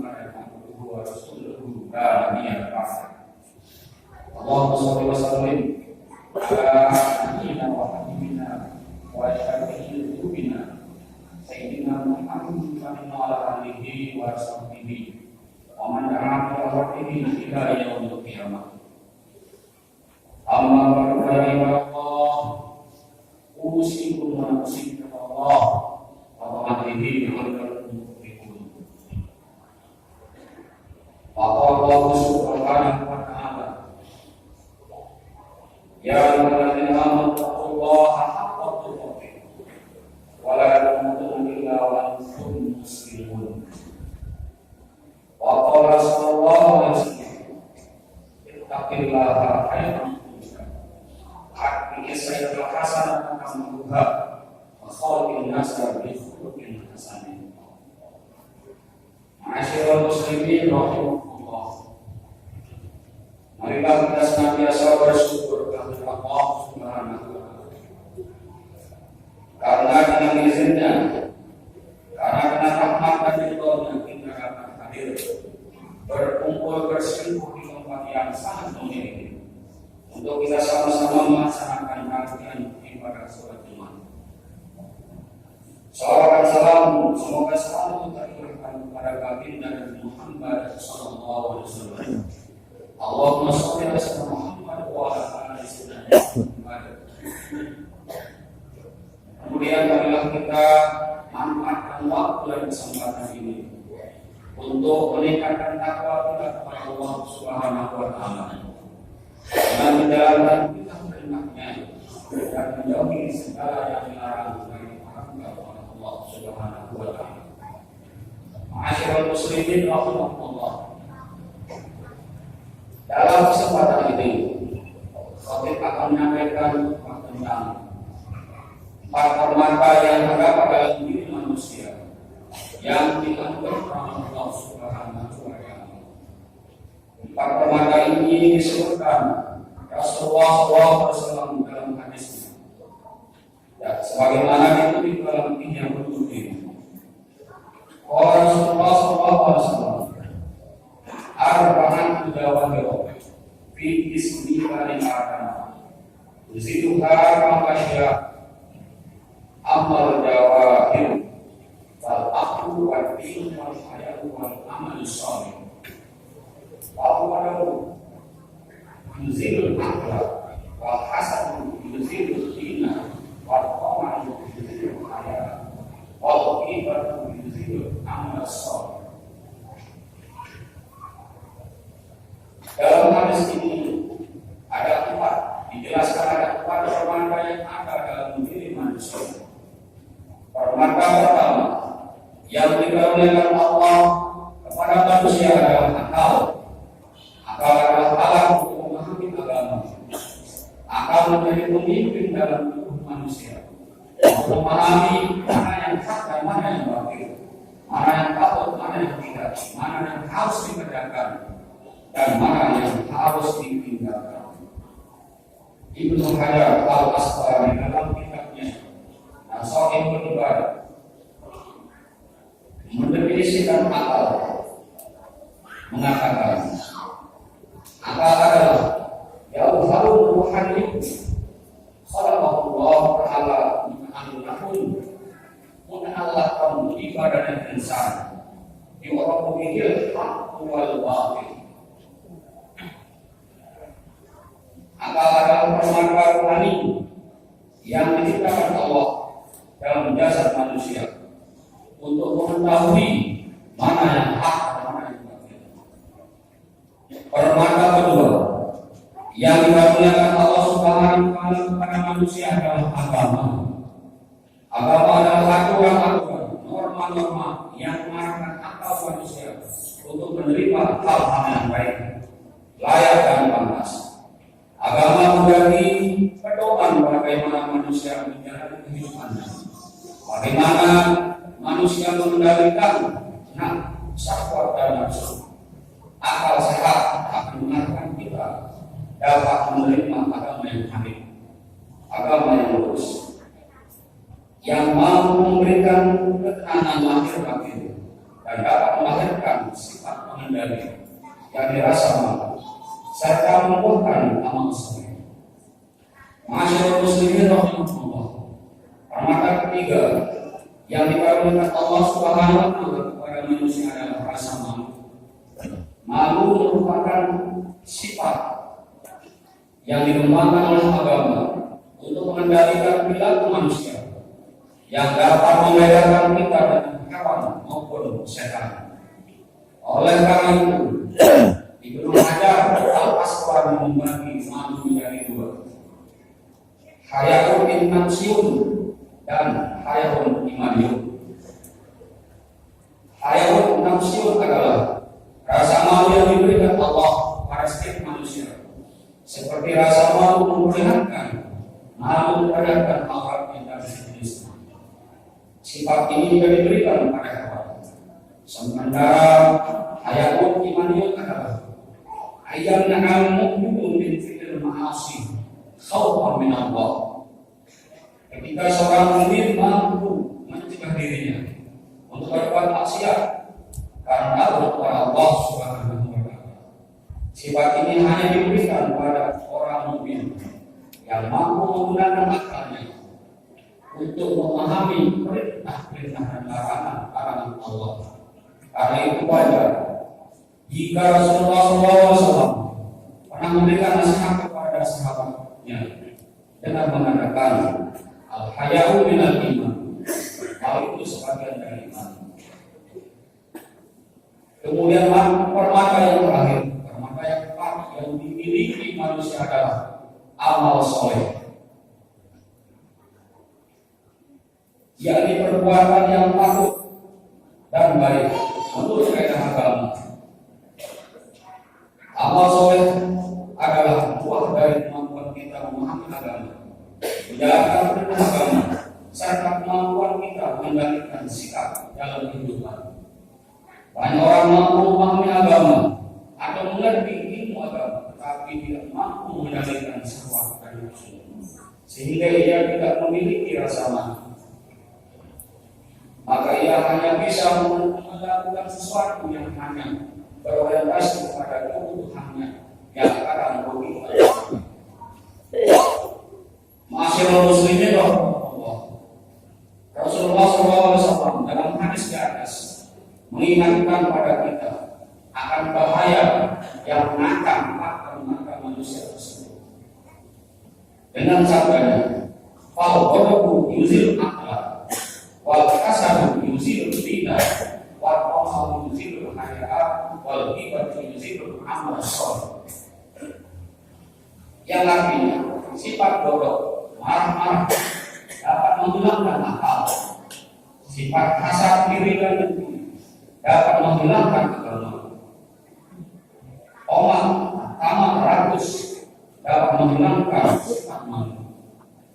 Muhammadan abduhu wa rasuluhu la nabiyya ba'dahu. Allahumma shalli wa sallim ala nabiyyina wa habibina wa syafi'i qulubina sayyidina Muhammadin wa ala alihi wa sahbihi wa man da'a bi da'watihi ila yaumil qiyamah. Amma ba'du ya Allah, usikum wa usikum Allah wa ta'atihi bi'alal mu'minun. Allah subhanahu wa ta'ala, ya ayyuhalladzina amanu taqullaha haqqa tuqatih wa la tamutunna illa wa antum muslimun. Wa qala sallallahu alaihi wasallam, ittaqillaha haythu Sayyidul Hasan Kambuha wa khawfin nasar bi khuluqin hasanin. Ma'asyiral muslimin rahimahullah. Marilah kita senantiasa bersyukur kepada Allah Subhanahu wa taala. Karena dengan izinnya, karena rahmat dan ridhonya kita dapat hadir berkumpul bersungguh di tempat yang sangat mulia untuk kita sama-sama melaksanakan rangkaian ibadah sholat Jumat. Salawat dan salam semoga selalu tercurahkan kepada baginda Nabi Muhammad sallallahu alaihi wasallam. Allahumma shalli ala sayyidina Muhammad wa ala ali sayyidina Muhammad. Kemudian marilah kita manfaatkan waktu dan kesempatan ini untuk meningkatkan takwa kita kepada Allah Subhanahu wa taala, dengan menjalankan perintah-perintahnya dan menjauhi segala yang dilarang dari Allah Subhanahu wa taala. Ma'asyiral muslimin rahimahullah. Dalam kesempatan ini, khatib akan menyampaikan tentang empat permata yang terdapat dalam diri manusia yang dianugerahkan Allah Subhanahu wa taala. Empat permata ini disebutkan Rasulullah SAW dalam hadisnya, dan sebagaimana itu di dalam yang berikut. Rasulullah SAW arba'an jawahir fi ismi bani Adam, yusituha maqasya amal jawahir fal aqlu wal ilmu wal hayatu wal amal shalih. Wa'u'adahu yuzilul akhlaq wal hasan yuzilul dina wal qama'u yuzilul hayat wal qibatu yuzilul amal shalih. Dalam hadis ini ada empat, dijelaskan ada empat permata yang ada dalam diri manusia. Permata pertama yang dikaruniakan Allah kepada manusia adalah akal. Akal adalah alat untuk memahami agama. Akal menjadi pemimpin dalam tubuh manusia, memahami mana yang hak dan mana yang batil, mana yang patut, mana yang tidak, mana yang harus dikerjakan dan mana yang harus ditinggalkan. Ibnu Hajar al-Asqalani dalam kitabnya Nasaihul Ibadah mendefinisikan akal, mengatakan akal adalah yauharul ruhani khalaqallahu ta'ala min mun'allaqan ibadah insan yu'rafu bihil haqq wal batil. Akal adalah permata rohani yang diciptakan Allah dalam jasad manusia untuk mengetahui mana yang hak dan mana yang batil. Permata kedua yang dikaruniakan Allah Subhanahu wa taala kepada manusia adalah agama. Agama adalah aturan-aturan, norma-norma yang mengarahkan akal manusia untuk menerima hal-hal yang baik, layak dan pantas. Agama menjadi pedoman bagaimana manusia menjalani kehidupannya, bagaimana manusia mengendalikan syahwat dan nafsu. Akal sehat akan mengarahkan kita dapat menerima agama yang hamid, agama yang lurus, yang mampu memberikan ketenangan lahir batin dan dapat melahirkan sifat pengendali yang dirasa malu serta membuahkan amal soleh. Masyaallah muslimin rahimahullah. Permata ketiga yang dikaruniakan Allah Subhanahu wa taala kepada manusia adalah rasa malu. Malu merupakan sifat yang dikembangkan oleh agama untuk mengendalikan perilaku manusia yang dapat membedakan kita dengan hewan maupun setan. Oleh karena itu, Ibnu Hajar Al-Asqalani membagi malu menjadi dua, hayaun nafsiyun dan hayaun imaniyun. Hayaun nafsiyun adalah rasa malu yang diberikan Allah pada setiap manusia, seperti rasa malu memperlihatkan, malu memperlihatkan auratnya dan sejenisnya. Sifat ini juga diberikan pada hewan. Sementara hayaun imaniyun adalah ayam na'amu'minun min fi'il ma'asi khawfan min Allah. Ketika seorang mukmin mampu mencegah dirinya untuk berbuat maksiat karena takut kepada Allah Subhanahu wa taala. Sifat ini hanya diberikan kepada orang mukmin yang mampu menggunakan akalnya untuk memahami perintah dan larangan Allah. Karena itu wajar jika Rasulullah SAW pernah memberikan nasihat kepada sahabatnya dengan mengatakan al-haya'u minal iman, hal itu sebagian dari iman. Kemudian permata yang terakhir, permata yang keempat yang dimiliki manusia adalah amal soleh, yakni perbuatan yang patut dan baik menurut kaidah agama. Amal soleh adalah buah dari kemampuan kita memahami agama, menjalankan perintah agama, serta kemampuan kita mengendalikan sikap dalam kehidupan. Banyak orang mampu memahami agama atau mengerti ilmu agama, tetapi tidak mampu mengendalikan syahwat dan nafsu, sehingga ia tidak memiliki rasa malu. Maka ia hanya bisa melakukan sesuatu yang hanya berorientasi kepada kebutuhannya yang akan merugikan. Masyaallah muslimin rahimahullah. Rasulullah SAW dalam hadis di atas mengingatkan pada kita akan bahaya yang mengancam mata manusia tersebut. Dengan sabdanya, "Fal-qadabu yuzil aqla, wal kasadu yuzil dina, wal qawlu yuzil hayat, wal ghibatu yuzil amal shalih." Yang artinya sifat bodoh, marah-marah dapat menghilangkan akal. Sifat hasad, iri dan dengki dapat menghilangkan agama. Omah, tamak, rakus dapat menghilangkan sifat malu.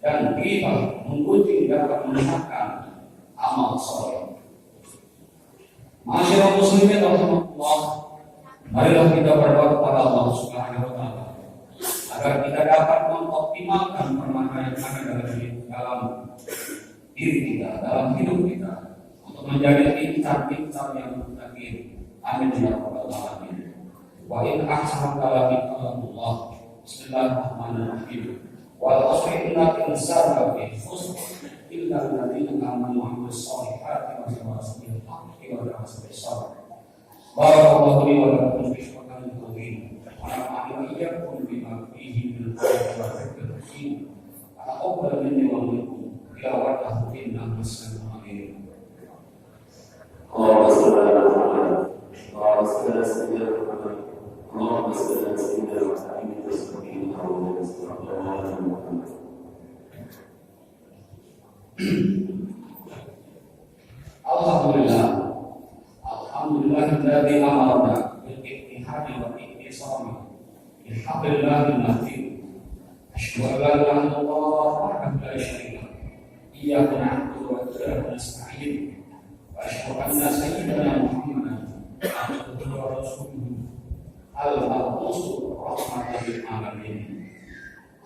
Dan ghibah, menggunjing dapat menghilangkan amal soleh. Masyaallah muslimin rahimahullah, marilah kita berdoa kepada Allah Subhanahu wa taala agar kita dapat mengoptimalkan permata yang ada dalam diri kita, dalam hidup kita, untuk menjadi insan-insan yang muttaqin. Amin ya rabbal alamin. Wa in ahsana kalami Allah. Bismillahirrahmanirrahim. Wal asri innal insana lafi khusr illa alladziina aamanu wa 'amilus shalihati wa tawasaw bil haqqi wa tawasaw bis sabr. Barakallahu li wa lakum fi Qur'anil karim. Wa nafa'ani iyyakum bima fihi min al-ayati wa dhikril hakim. Taqabbal minni wa minkum tilawatahu innahu samii'un 'aliim. اللهم صل على محمد وعلى سيدنا محمد اللهم صل على سيدنا محمد وسلم على محمد. Alhamdulillah, alhamdulillahilladzi amarna bil ittihadi wa ittisami bi hablillahil matin. Asyhadu an la ilaha illallah wahdahu la syarika lahu. Iyyaka na'budu wa iyyaka nasta'in. Wa asyhadu anna sayyidana Muhammadan abduhu wa rasuluhu al-mab'uts rahmatan lil alamin.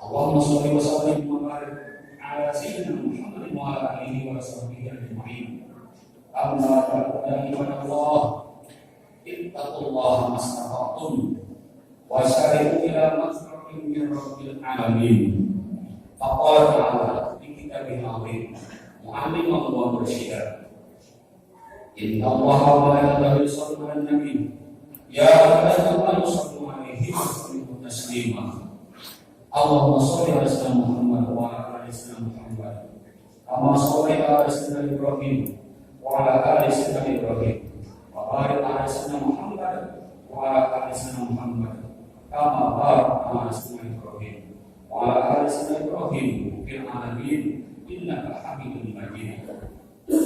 Allahumma shalli wa sallim wa barik ala sayyidina Muhammadin wa ala alihi wa sahbihi ajma'in. Amma ba'du, ya Allah, ittaqullaha mastata'tum wasari'u ila maghfiratin min rabbil alamin. Faqala ta'ala fi kitabihil 'azim mu'alliman wa mursyidan. Inna Allaha wa malaikatahu yusholluna 'alan nabi ya ayyuhalladzina sallu 'alaihi wa sallimu taslima. Allahumma shalli 'ala sayyidina Muhammad wa 'ala ali sayyidina Muhammad kama shallaita 'ala sayyidina Ibrahim wa 'ala ali sayyidina Ibrahim wa barik 'ala sayyidina Muhammad wa 'ala ali sayyidina Muhammad kama barakta 'ala sayyidina Ibrahim wa 'ala ali sayyidina Ibrahim fil 'alamin innaka Hamidum Majid.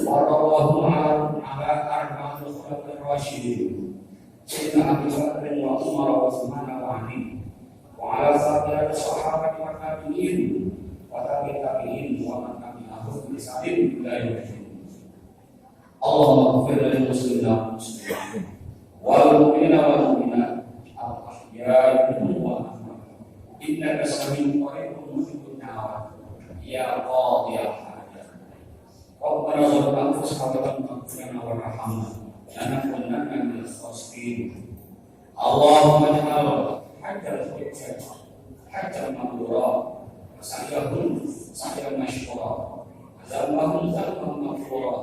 Wa radallahu 'ala arba'il khulafa'ir rasyidin sayyidina Abu Bakar wa Umar wa Utsman wa Ali wa 'ala sa'ir sahabati wa tabi'in wa tabi'in wa man tabi'ahum bi ihsan ila yaumil qiyamah. Allahumma ighfir lil muslimina wal muslimat wal mu'minina wal mu'minat al-ahya'i minhum wal amwat innaka sami'un qaribun mujibud da'wat ya qadiyal hajat. Rabbana zalamna anfusana faghfir warhamna lanakunanna minal khasirin. Allahumma ij'al hajjal hujjat hajjal mabrura sa'yahum sa'yan mashkura azamahum zamman maghfura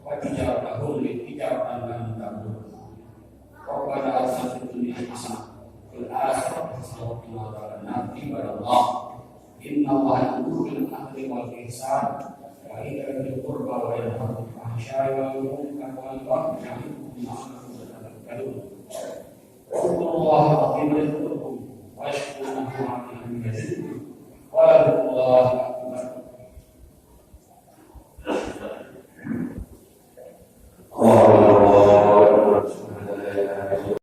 wa tijaratahum tijaratan lan tabur. Rabbana atina fid dunya hasanah fil akhirati hasanah wa qina adzabannar. Ibadallah inna Allaha ya'muru bil 'adli wal ihsan wa ita'i dzil qurba wa yanha 'anil fahsya'i wal munkari wal baghi ya'idukum la'allakum tadhakkarun. Waqullaha aqimul hukum wa ashkuruhu 'ala ni'amihi yazidkum wa la